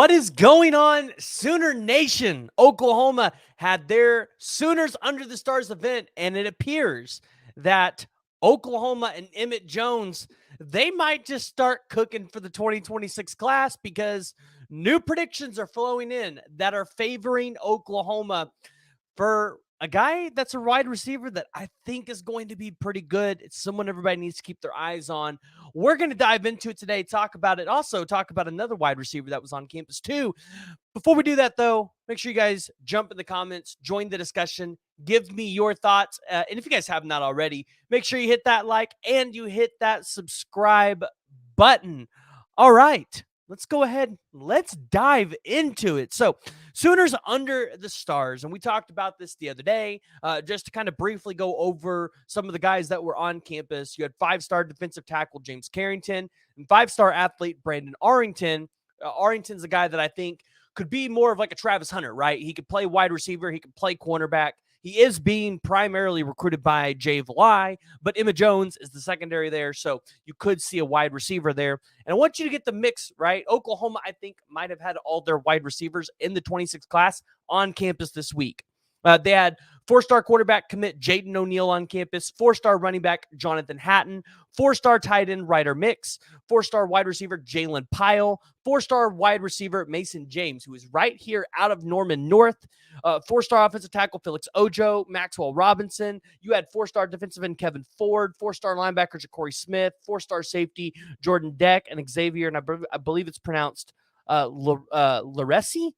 What is going on, Sooner Nation? Oklahoma had their Sooners Under the Stars event, and it appears that Oklahoma and Emmett Jones, they might just start cooking for the 2026 class because new predictions are flowing in that are favoring Oklahoma for a guy that's a wide receiver that I think is going to be pretty good. It's someone everybody needs to keep their eyes on. We're going to dive into it today, talk about it, also talk about another wide receiver that was on campus too. Before we do that, though, make sure you guys jump in the comments, join the discussion, give me your thoughts. And if you guys have not already, make sure you hit that like and you hit that subscribe button. All right, let's go ahead. Let's dive into it. So, Sooners Under the Stars, and we talked about this the other day. Just to kind of briefly go over some of the guys that were on campus. You had 5-star defensive tackle James Carrington and 5-star athlete Brandon Arrington. Arrington's a guy that I think could be more of like a Travis Hunter, right? He could play wide receiver. He could play cornerback. He is being primarily recruited by Jay Valai, but Emma Jones is the secondary there, so you could see a wide receiver there. And I want you to get the mix, right? Oklahoma, I think, might have had all their wide receivers in the 26th class on campus this week. They had 4-star quarterback commit Jaden O'Neal on campus, 4-star running back Jonathan Hatton, 4-star tight end Ryder Mix, 4-star wide receiver Jalen Pyle, 4-star wide receiver Mason James, who is right here out of Norman North, 4-star offensive tackle Felix Ojo, Maxwell Robinson. You had 4-star defensive end Kevin Ford, 4-star linebacker Ja'Cory Smith, 4-star safety Jordan Deck, and Xavier, and I believe it's pronounced Laresi.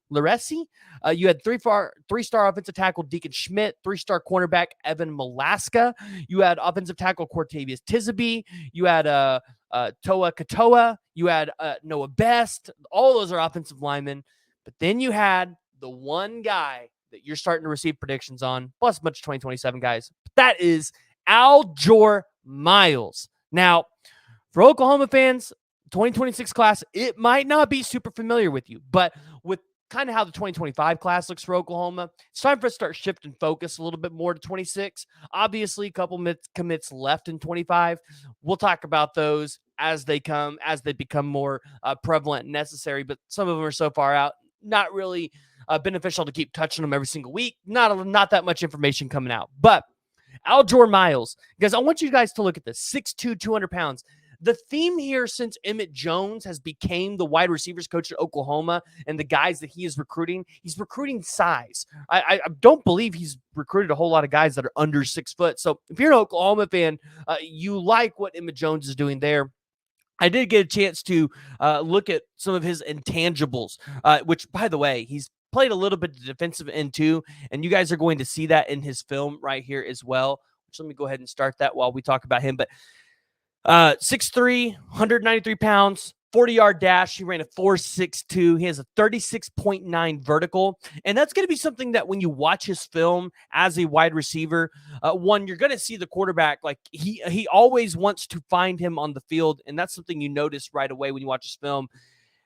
You had 3-star offensive tackle Deacon Schmidt, 3-star cornerback Evan Malaska. You had offensive tackle Cortavius Tizaby. You had Toa Katoa. You had Noah Best. All those are offensive linemen. But then you had the one guy that you're starting to receive predictions on, plus a bunch of 2027 guys. That is Aljor Miles. Now, for Oklahoma fans, 2026 class, it might not be super familiar with you, but with kind of how the 2025 class looks for Oklahoma, it's time for us to start shifting focus a little bit more to 26. Obviously, a couple commits left in 25. We'll talk about those as they come, as they become more prevalent and necessary, but some of them are so far out, not really beneficial to keep touching them every single week. Not that much information coming out, but Aljor Miles, guys, I want you guys to look at this. 6'2", 200 pounds. The theme here since Emmett Jones has became the wide receivers coach at Oklahoma and the guys that he is recruiting, he's recruiting size. I don't believe he's recruited a whole lot of guys that are under 6 foot. So if you're an Oklahoma fan, you like what Emmett Jones is doing there. I did get a chance to look at some of his intangibles, which, by the way, he's played a little bit of defensive end too, and you guys are going to see that in his film right here as well. Which let me go ahead and start that while we talk about him. But 6'3", 193 pounds, 40-yard dash. He ran a 4.62. He has a 36.9 vertical. And that's going to be something that when you watch his film as a wide receiver, one, you're going to see the quarterback, like he always wants to find him on the field. And that's something you notice right away when you watch his film.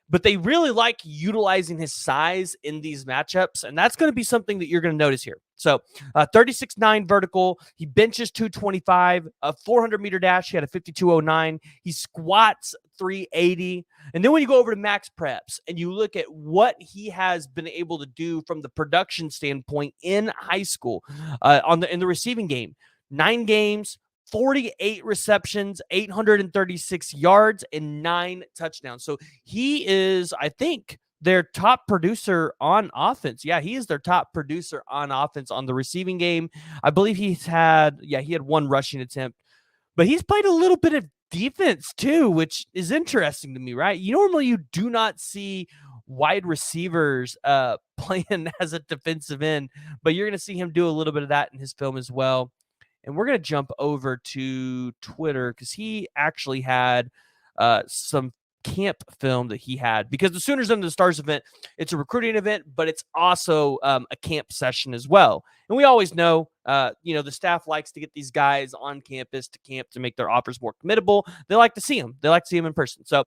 But they really like utilizing his size in these matchups, and that's going to be something that you're going to notice here. So 36.9 vertical. He benches 225, a 400-meter dash. He had a 52.09. He squats 380. And then when you go over to max preps and you look at what he has been able to do from the production standpoint in high school in the receiving game, 9 games, 48 receptions, 836 yards, and 9 touchdowns. So he is, I think, their top producer on offense. Yeah, he is their top producer on offense on the receiving game. I believe he had 1 rushing attempt, but he's played a little bit of defense too, which is interesting to me, right? Normally you do not see wide receivers playing as a defensive end, but you're going to see him do a little bit of that in his film as well. And we're going to jump over to Twitter because he actually had some camp film that he had, because the Sooners Under the Stars event, it's a recruiting event, but it's also a camp session as well. And we always know, the staff likes to get these guys on campus to camp to make their offers more committable. They like to see them. They like to see them in person. So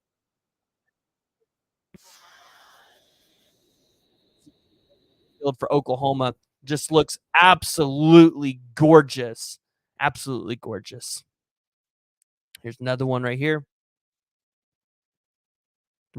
for Oklahoma just looks absolutely gorgeous. Absolutely gorgeous. Here's another one right here.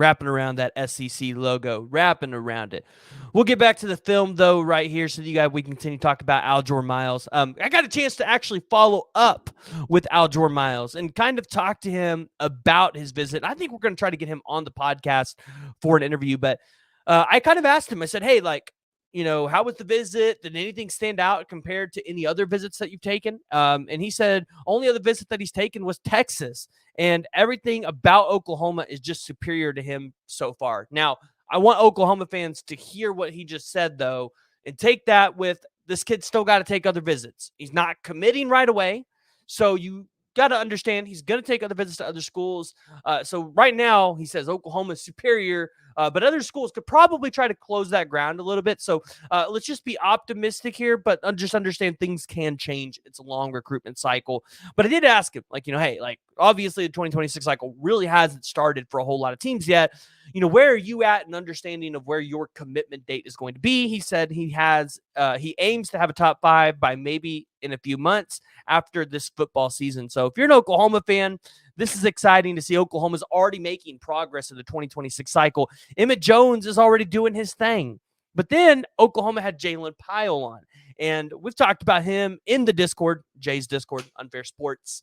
wrapping around that SEC logo, wrapping around it. We'll get back to the film, though, right here so that we can continue to talk about Aljor Miles. I got a chance to actually follow up with Aljor Miles and kind of talk to him about his visit. I think we're going to try to get him on the podcast for an interview, but I kind of asked him, I said, hey, like, how was the visit? Did anything stand out compared to any other visits that you've taken? And he said only other visit that he's taken was Texas, and everything about Oklahoma is just superior to him so far. Now, I want Oklahoma fans to hear what he just said, though, and take that with this kid still got to take other visits. He's not committing right away. So you got to understand he's going to take other visits to other schools. So right now, he says Oklahoma is superior, but other schools could probably try to close that ground a little bit. So let's just be optimistic here, but just understand things can change. It's a long recruitment cycle. But I did ask him, like, hey, like, obviously the 2026 cycle really hasn't started for a whole lot of teams yet. Where are you at in understanding of where your commitment date is going to be? He said he aims to have a top 5 by maybe in a few months after this football season. So if you're an Oklahoma fan, this is exciting to see. Oklahoma's already making progress in the 2026 cycle. Emmett Jones is already doing his thing. But then Oklahoma had Jalen Pyle on, and we've talked about him in the Discord, Jay's Discord, Unfair Sports.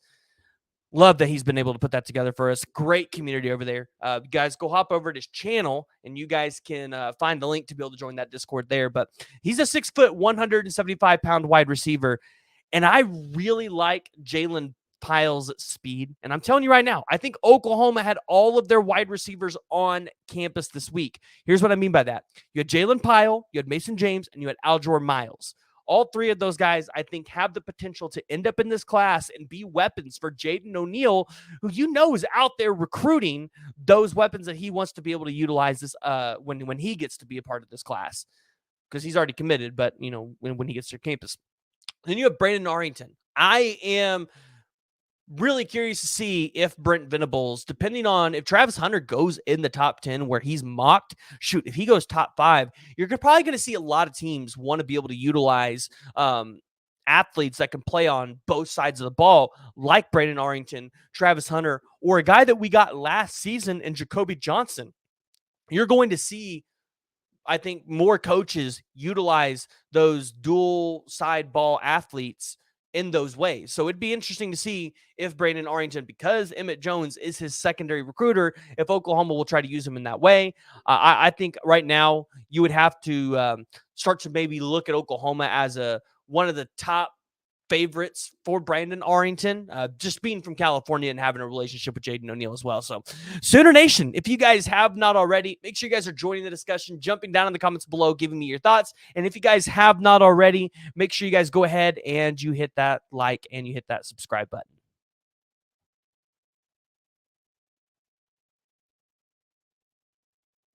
Love that he's been able to put that together for us. Great community over there. Guys, go hop over to his channel, and you guys can find the link to be able to join that Discord there. But he's a 6 foot, 175-pound wide receiver, and I really like Jalen Pyle's speed. And I'm telling you right now, I think Oklahoma had all of their wide receivers on campus this week. Here's what I mean by that. You had Jalen Pyle, you had Mason James, and you had Aljor Miles. All three of those guys, I think, have the potential to end up in this class and be weapons for Jaden O'Neal, who is out there recruiting those weapons that he wants to be able to utilize this when he gets to be a part of this class, because he's already committed. But when he gets to campus, then you have Brandon Arrington. I am really curious to see if Brent Venables, depending on if Travis Hunter goes in the top 10 where he's mocked, if he goes top 5, you're probably going to see a lot of teams want to be able to utilize athletes that can play on both sides of the ball, like Brandon Arrington, Travis Hunter, or a guy that we got last season in Jacoby Johnson. You're going to see, I think, more coaches utilize those dual side ball athletes in those ways. So it'd be interesting to see if Brandon Arrington, because Emmett Jones is his secondary recruiter, if Oklahoma will try to use him in that way. I think right now you would have to start to maybe look at Oklahoma as one of the top favorites for Brandon Arrington, just being from California and having a relationship with Jaden O'Neal as well. So Sooner Nation, if you guys have not already, make sure you guys are joining the discussion, jumping down in the comments below, giving me your thoughts. And if you guys have not already, make sure you guys go ahead and you hit that like and you hit that subscribe button.